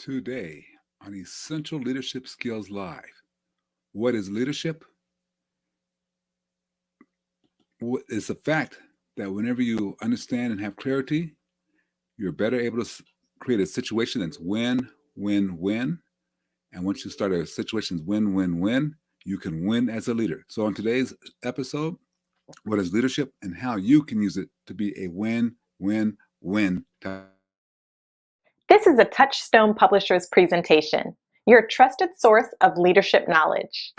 Today on Essential Leadership Skills Live. What is leadership? It's the fact that whenever you understand and have clarity, you're better able to create a situation that's win, win, win. And once you start a situation that's win, win, win, you can win as a leader. So on today's episode, what is leadership and how you can use it to be a win, win, win. This is a Touchstone Publishers presentation, your trusted source of leadership knowledge.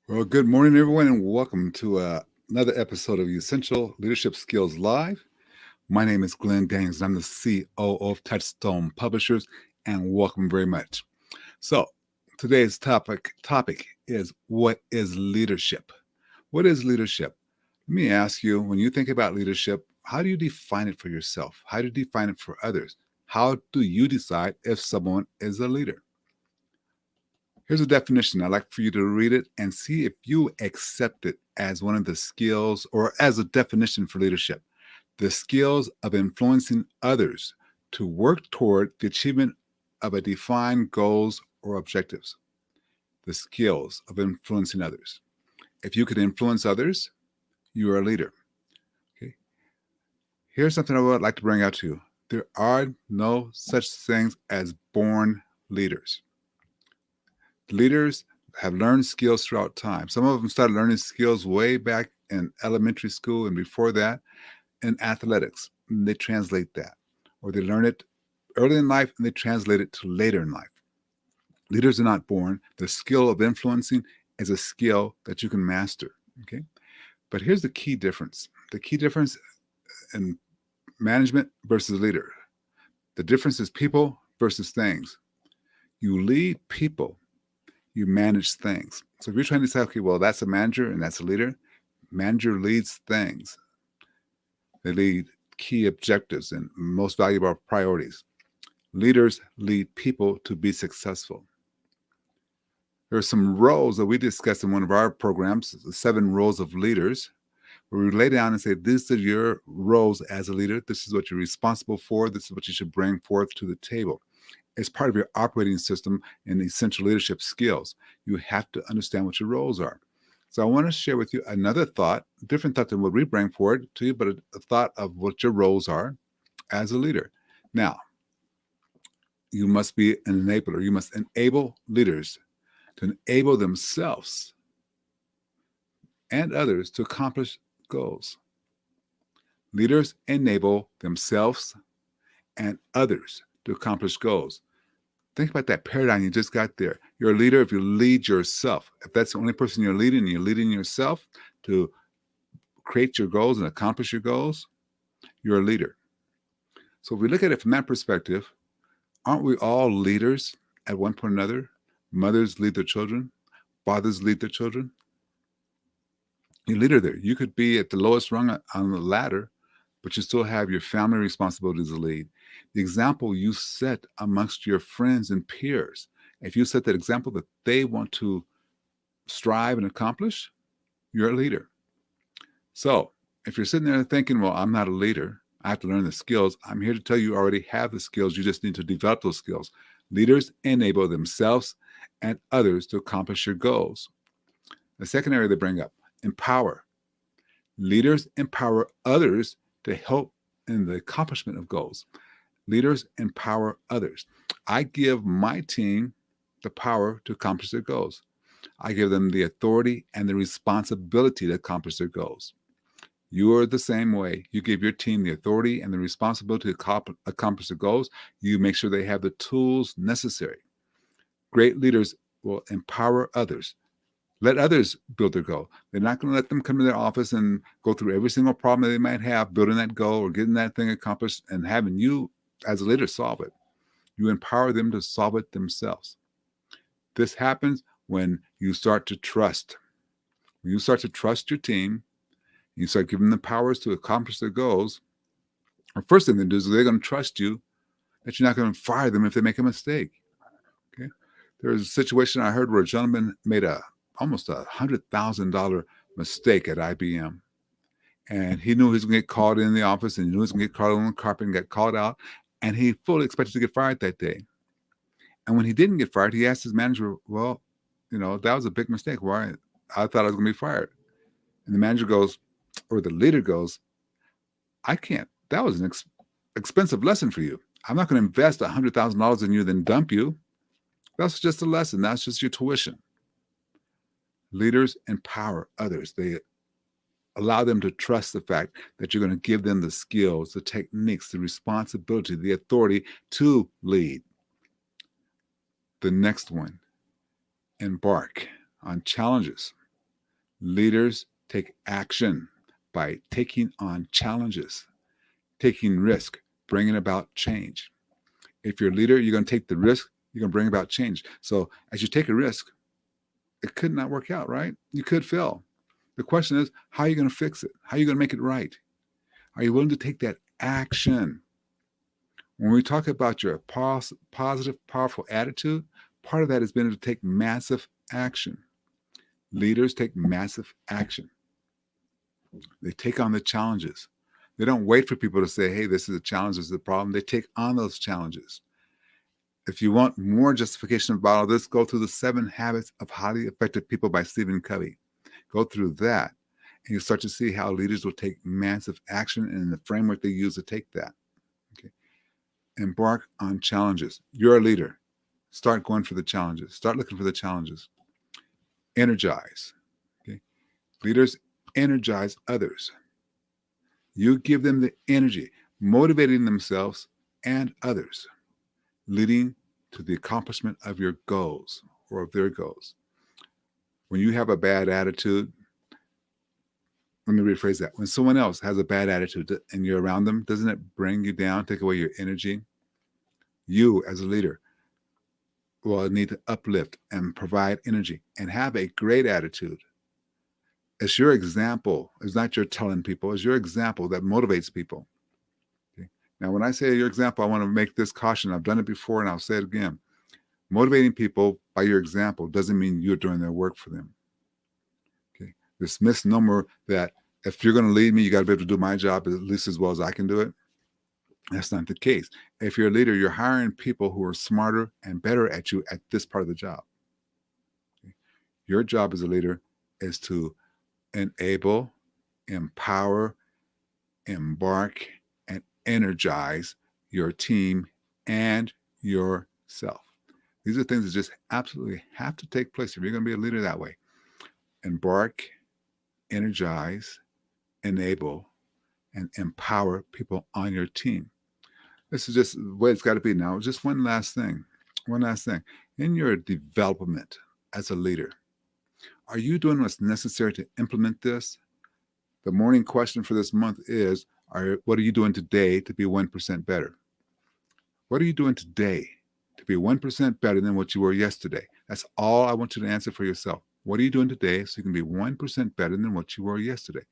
Well, good morning, everyone, and welcome to another episode of Essential Leadership Skills Live. My name is Glenn Daniels, and I'm the CEO of Touchstone Publishers, and welcome very much. So, today's topic is, what is leadership? What is leadership? Let me ask you, when you think about leadership, how do you define it for yourself? How do you define it for others? How do you decide if someone is a leader? Here's a definition. I'd like for you to read it and see if you accept it as one of the skills or as a definition for leadership. The skills of influencing others to work toward the achievement of a defined goals or objectives. The skills of influencing others. If you could influence others, you are a leader. Okay. Here's something I would like to bring out to you. There are no such things as born leaders. Leaders have learned skills throughout time. Some of them started learning skills way back in elementary school and before that in athletics. And they translate that. Or they learn it early in life and they translate it to later in life. Leaders are not born. The skill of influencing is a skill that you can master. Okay. But here's the key difference. The key difference in management versus leader. The difference is people versus things. You lead people. You manage things. So if you're trying to say, okay, well, that's a manager and that's a leader, manager leads things. They lead key objectives and most valuable priorities. Leaders lead people to be successful. There are some roles that we discussed in one of our programs, the 7 roles of leaders, where we lay down and say, these are your roles as a leader. This is what you're responsible for. This is what you should bring forth to the table. It's part of your operating system and essential leadership skills. You have to understand what your roles are. So I want to share with you another thought, different thought than what we bring forward to you, but a thought of what your roles are as a leader. Now, you must be an enabler. You must enable leaders to enable themselves and others to accomplish goals. Leaders enable themselves and others to accomplish goals. Think about that paradigm you just got there. You're a leader if you lead yourself. If that's the only person you're leading yourself to create your goals and accomplish your goals, you're a leader. So if we look at it from that perspective, aren't we all leaders at one point or another? Mothers lead their children. Fathers lead their children. You're a leader there. You could be at the lowest rung on the ladder, but you still have your family responsibilities to lead. The example you set amongst your friends and peers, if you set that example that they want to strive and accomplish, you're a leader. So if you're sitting there thinking, well, I'm not a leader, I have to learn the skills, I'm here to tell you already have the skills. You just need to develop those skills. Leaders enable themselves and others to accomplish your goals. The second area they bring up, empower. Leaders empower others to help in the accomplishment of goals. Leaders empower others. I give my team the power to accomplish their goals. I give them the authority and the responsibility to accomplish their goals. You are the same way. You give your team the authority and the responsibility to accomplish the goals. You make sure they have the tools necessary. Great leaders will empower others. Let others build their goal. They're not going to let them come to their office and go through every single problem that they might have building that goal or getting that thing accomplished and having you as a leader solve it. You empower them to solve it themselves. This happens when you start to trust. When you start to trust your team, you start giving them powers to accomplish their goals, the first thing they do is they're going to trust you that you're not going to fire them if they make a mistake. Okay. There was a situation I heard where a gentleman made almost $100,000 mistake at IBM. And he knew he was going to get called in the office and he knew he was going to get called on the carpet and get called out. And he fully expected to get fired that day. And when he didn't get fired, he asked his manager, well, that was a big mistake. Why? I thought I was going to be fired. And the manager goes, or the leader goes, I can't. That was an expensive lesson for you. I'm not going to invest $100,000 in you, then dump you. That's just a lesson. That's just your tuition. Leaders empower others. They allow them to trust the fact that you're going to give them the skills, the techniques, the responsibility, the authority to lead. The next one, embark on challenges. Leaders take action by taking on challenges, taking risk, bringing about change. If you're a leader, you're going to take the risk, you're going to bring about change. So as you take a risk, it could not work out, right? You could fail. The question is, how are you going to fix it? How are you going to make it right? Are you willing to take that action? When we talk about your positive, powerful attitude, part of that has been to take massive action. Leaders take massive action. They take on the challenges. They don't wait for people to say, hey, this is a challenge, this is a problem. They take on those challenges. If you want more justification about all this, go through the 7 Habits of Highly Effective People by Stephen Covey. Go through that, and you start to see how leaders will take massive action and the framework they use to take that. Okay. Embark on challenges. You're a leader. Start going for the challenges. Start looking for the challenges. Energize. Okay. Leaders energize others. You give them the energy, motivating themselves and others, leading to the accomplishment of your goals or of their goals. When you have a bad attitude, let me rephrase that. When someone else has a bad attitude and you're around them, doesn't it bring you down, take away your energy? You, as a leader, will need to uplift and provide energy and have a great attitude. It's your example. It's not your telling people. It's your example that motivates people. Okay? Now, when I say your example, I want to make this caution. I've done it before and I'll say it again. Motivating people by your example doesn't mean you're doing their work for them. Okay? This misnomer that if you're going to lead me, you got to be able to do my job at least as well as I can do it. That's not the case. If you're a leader, you're hiring people who are smarter and better at you at this part of the job. Okay? Your job as a leader is to enable, empower, embark, and energize your team and yourself. These are things that just absolutely have to take place if you're going to be a leader that way. Embark, energize, enable, and empower people on your team. This is just the way it's got to be now. Just one last thing. In your development as a leader, are you doing what's necessary to implement this? The morning question for this month is, what are you doing today to be 1% better? What are you doing today to be 1% better than what you were yesterday? That's all I want you to answer for yourself. What are you doing today so you can be 1% better than what you were yesterday?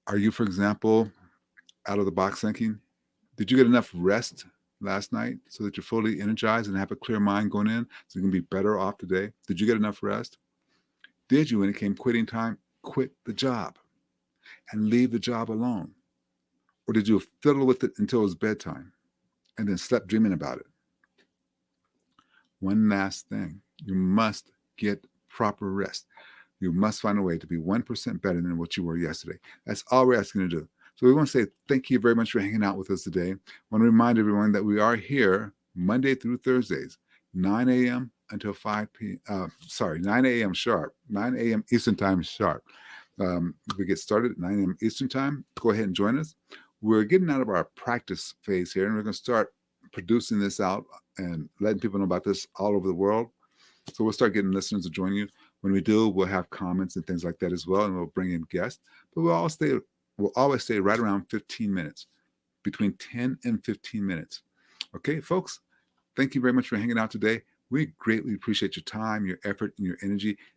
Are you, for example, out of the box thinking? Did you get enough rest last night so that you're fully energized and have a clear mind going in so you can be better off today? Did you get enough rest? Did you, when it came quitting time, quit the job and leave the job alone? Or did you fiddle with it until it was bedtime and then slept dreaming about it? One last thing, you must get proper rest. You must find a way to be 1% better than what you were yesterday. That's all we're asking you to do. So we want to say thank you very much for hanging out with us today. I want to remind everyone that we are here Monday through Thursdays, 9 a.m. until 5 p.m. 9 a.m. sharp, 9 a.m. Eastern Time sharp. We get started at 9 a.m. Eastern Time. Go ahead and join us. We're getting out of our practice phase here, and we're going to start producing this out and letting people know about this all over the world. So we'll start getting listeners to join you. When we do, we'll have comments and things like that as well, and we'll bring in guests. But we'll always stay right around 15 minutes, between 10 and 15 minutes. Okay, folks, thank you very much for hanging out today. We greatly appreciate your time, your effort, and your energy.